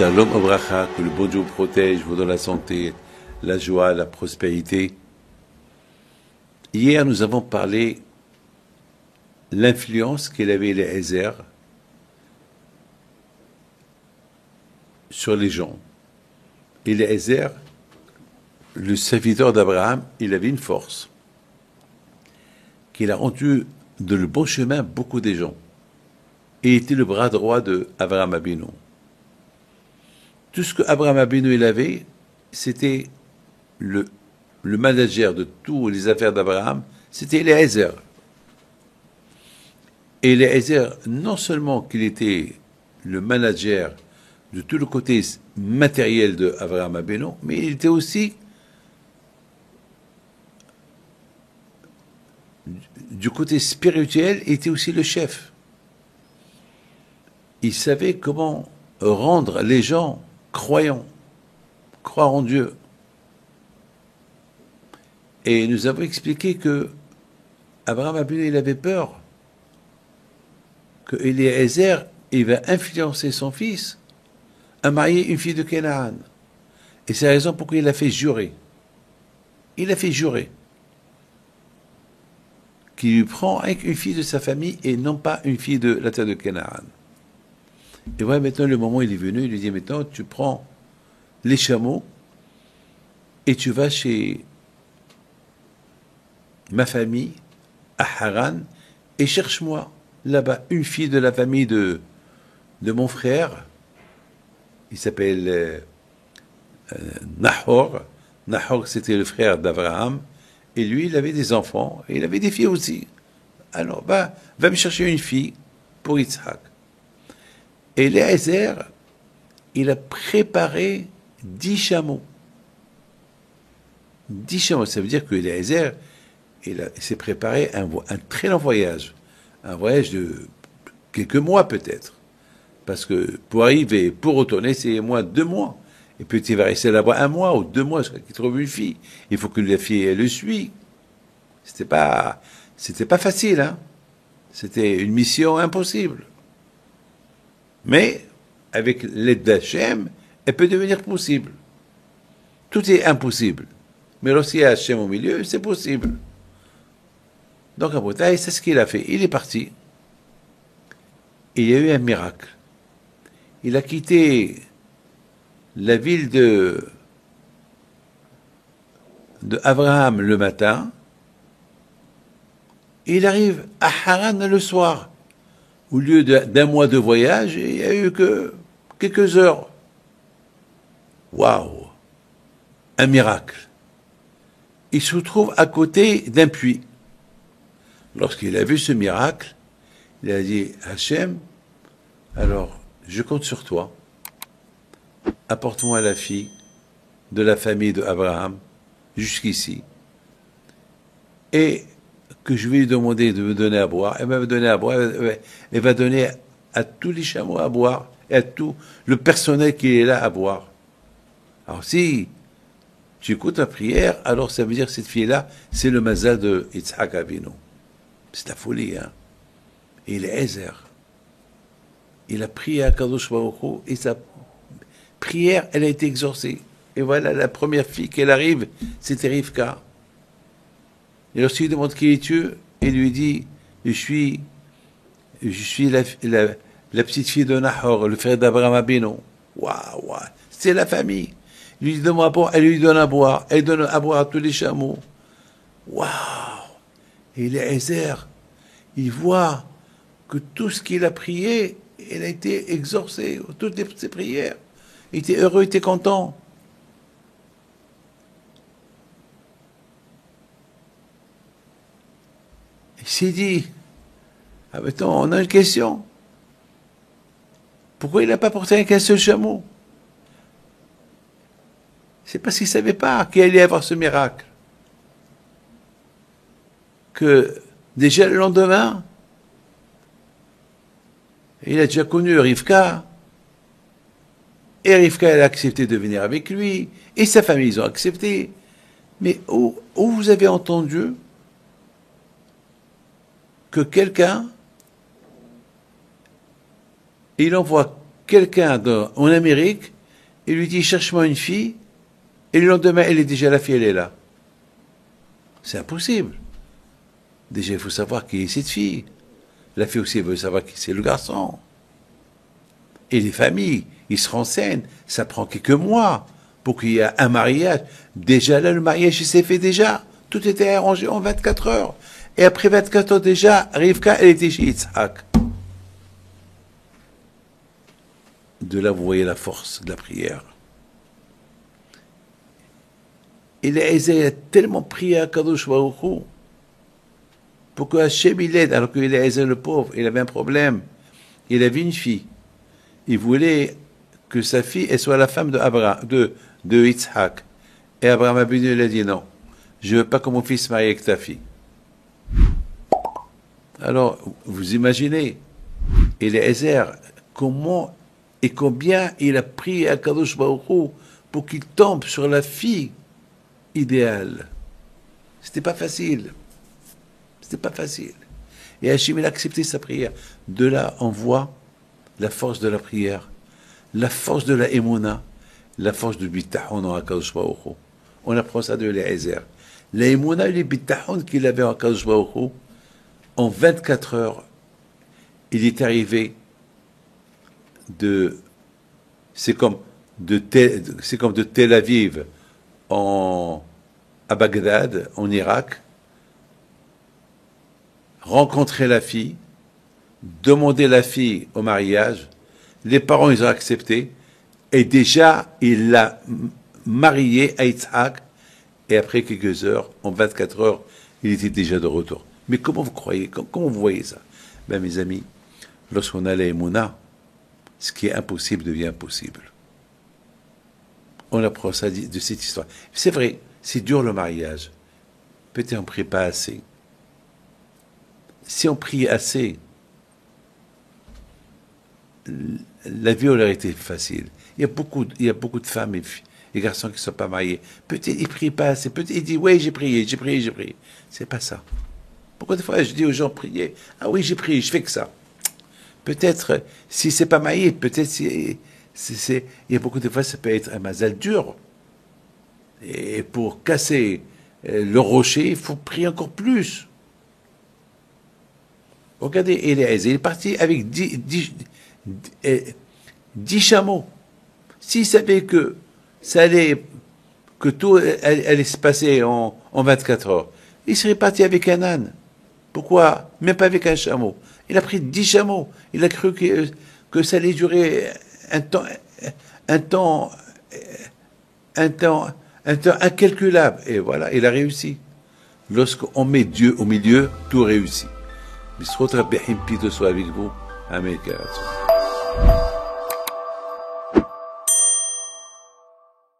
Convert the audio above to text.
Shalom Obracha, que le bon Dieu vous protège, vous donne la santé, la joie, la prospérité. Hier, nous avons parlé l'influence qu'il avait Eliezer sur les gens. Eliezer, le serviteur d'Abraham, il avait une force qu'il a rendu de le bon chemin beaucoup des gens. Et il était le bras droit de Abraham Abinu. Tout ce que Abraham Abinu il avait, c'était le manager de toutes les affaires d'Abraham, c'était Eliezer. Et Eliezer, non seulement qu'il était le manager de tout le côté matériel de Abraham Abinu, mais il était aussi du côté spirituel, il était aussi le chef. Il savait comment rendre les gens croyants, croire en Dieu. Et nous avons expliqué que Abraham Abinu, il avait peur que Eliezer, il va influencer son fils à marier une fille de Canaan. Et c'est la raison pourquoi il a fait jurer. Il a fait jurer qu'il lui prend avec une fille de sa famille et non pas une fille de la terre de Canaan. Et voilà, maintenant, le moment il est venu, il lui dit, maintenant, tu prends les chameaux et tu vas chez ma famille, à Haran, et cherche-moi là-bas une fille de la famille de mon frère. Il s'appelle Nahor. Nahor, c'était le frère d'Abraham. Et lui, il avait des enfants, et il avait des filles aussi. Alors, va me chercher une fille pour Yitzhak. Et Eliezer, il a préparé 10 chameaux. 10 chameaux, ça veut dire que Eliezer, il s'est préparé un très long voyage. Un voyage de quelques mois peut-être. Parce que pour arriver, pour retourner, c'est au moins 2 mois. Et puis il va rester là-bas 1 mois ou 2 mois jusqu'à qu'il trouve une fille. Il faut que la fille, elle le suive. C'était pas facile, hein. C'était une mission impossible. Mais, avec l'aide d'Hachem, elle peut devenir possible. Tout est impossible. Mais lorsqu'il y a Hachem au milieu, c'est possible. Donc, à Boutaï, c'est ce qu'il a fait. Il est parti. Et il y a eu un miracle. Il a quitté la ville de Abraham le matin. Et il arrive à Haran le soir. Au lieu d'un mois de voyage, il n'y a eu que quelques heures. Waouh! Un miracle. Il se trouve à côté d'un puits. Lorsqu'il a vu ce miracle, il a dit, Hachem, alors, je compte sur toi. Apporte-moi la fille de la famille d'Abraham jusqu'ici. Et que je vais lui demander de me donner à boire. Elle va me donner à boire. Elle va donner à tous les chameaux à boire et à tout le personnel qui est là à boire. Alors si tu écoutes la prière, alors ça veut dire que cette fille-là, c'est le mazal de Yitzhak Avinu. C'est la folie, hein. Et Eliezer, il a prié à Kadosh Baruch Hu et sa prière, elle a été exaucée. Et voilà, la première fille qu'elle arrive, c'était Rivka. Et lorsqu'il demande qui es-tu, il lui dit, je suis la petite fille de Nahor, le frère d'Abraham Abinu. Waouh, c'est la famille. Il lui donne à boire, elle lui donne à boire, elle donne à boire à tous les chameaux. Waouh. Et Eliezer, il voit que tout ce qu'il a prié, il a été exaucé, toutes ses prières. Il était heureux, il était content. Il s'est dit, ah mais attends, on a une question. Pourquoi il n'a pas porté qu'un seul chameau? C'est parce qu'il ne savait pas qu'il allait y avoir ce miracle. Que déjà le lendemain, il a déjà connu Rivka. Et Rivka, elle a accepté de venir avec lui. Et sa famille, ils ont accepté. Mais où vous avez entendu que quelqu'un, il envoie quelqu'un en Amérique, il lui dit cherche-moi une fille, et le lendemain, elle est déjà la fille, elle est là. C'est impossible. Déjà, il faut savoir qui est cette fille. La fille aussi veut savoir qui c'est le garçon. Et les familles, ils se renseignent. Ça prend quelques mois pour qu'il y ait un mariage. Déjà là, le mariage, il s'est fait déjà. Tout était arrangé en 24 heures. Et après 24 heures déjà, Rivka, elle était chez Yitzhak. De là, vous voyez la force de la prière. Et Eliezer a tellement prié à Kadosh Baruch Hu pour que Hachem il l'aide, alors que Eliezer le pauvre, il avait un problème. Il avait une fille. Il voulait que sa fille elle soit la femme de Yitzhak. Et Abraham Avinu lui a dit non, je ne veux pas que mon fils se marie avec ta fille. Alors, vous imaginez, Eliezer, comment et combien il a prié à Kadosh Baruch Hu pour qu'il tombe sur la fille idéale. C'était pas facile. C'était pas facile. Et Hachem, il a accepté sa prière. De là, on voit la force de la prière, la force de la émouna, la force du bitachon en Akadosh Baruch Hu. On apprend ça de Eliezer. La émouna et le bitachon qu'il avait en Akadosh Baruch Hu, en 24 heures, il est arrivé c'est comme de Tel Aviv à Bagdad, en Irak, rencontrer la fille, demander la fille au mariage, les parents ils ont accepté, et déjà il l'a mariée à Yitzhak, et après quelques heures, en 24 heures, il était déjà de retour. Mais comment vous croyez, comment vous voyez ça? Ben mes amis, lorsqu'on a la émouna, ce qui est impossible devient possible. On apprend ça de cette histoire. C'est vrai, c'est dur le mariage. Peut-être on ne prie pas assez. Si on prie assez, la vie aurait été facile. Il y a beaucoup de femmes et garçons qui ne sont pas mariés. Peut-être ils ne prient pas assez. Peut-être ils disent, oui, j'ai prié. C'est pas ça. Pourquoi des fois je dis aux gens, priez. Ah oui, j'ai prié, je fais que ça. Peut-être, si c'est pas marié, peut-être il y a beaucoup de fois, ça peut être un mazal dur. Et pour casser le rocher, il faut prier encore plus. Regardez, Eliezer, il est parti avec 10 chameaux. S'il savait que tout allait se passer en 24 heures, il serait parti avec un âne. Pourquoi? Même pas avec un chameau. Il a pris 10 chameaux. Il a cru que ça allait durer un temps incalculable. Et voilà, il a réussi. Lorsqu'on met Dieu au milieu, tout réussit. Bisrot Rabbi Himpi de soit avec vous. Amen.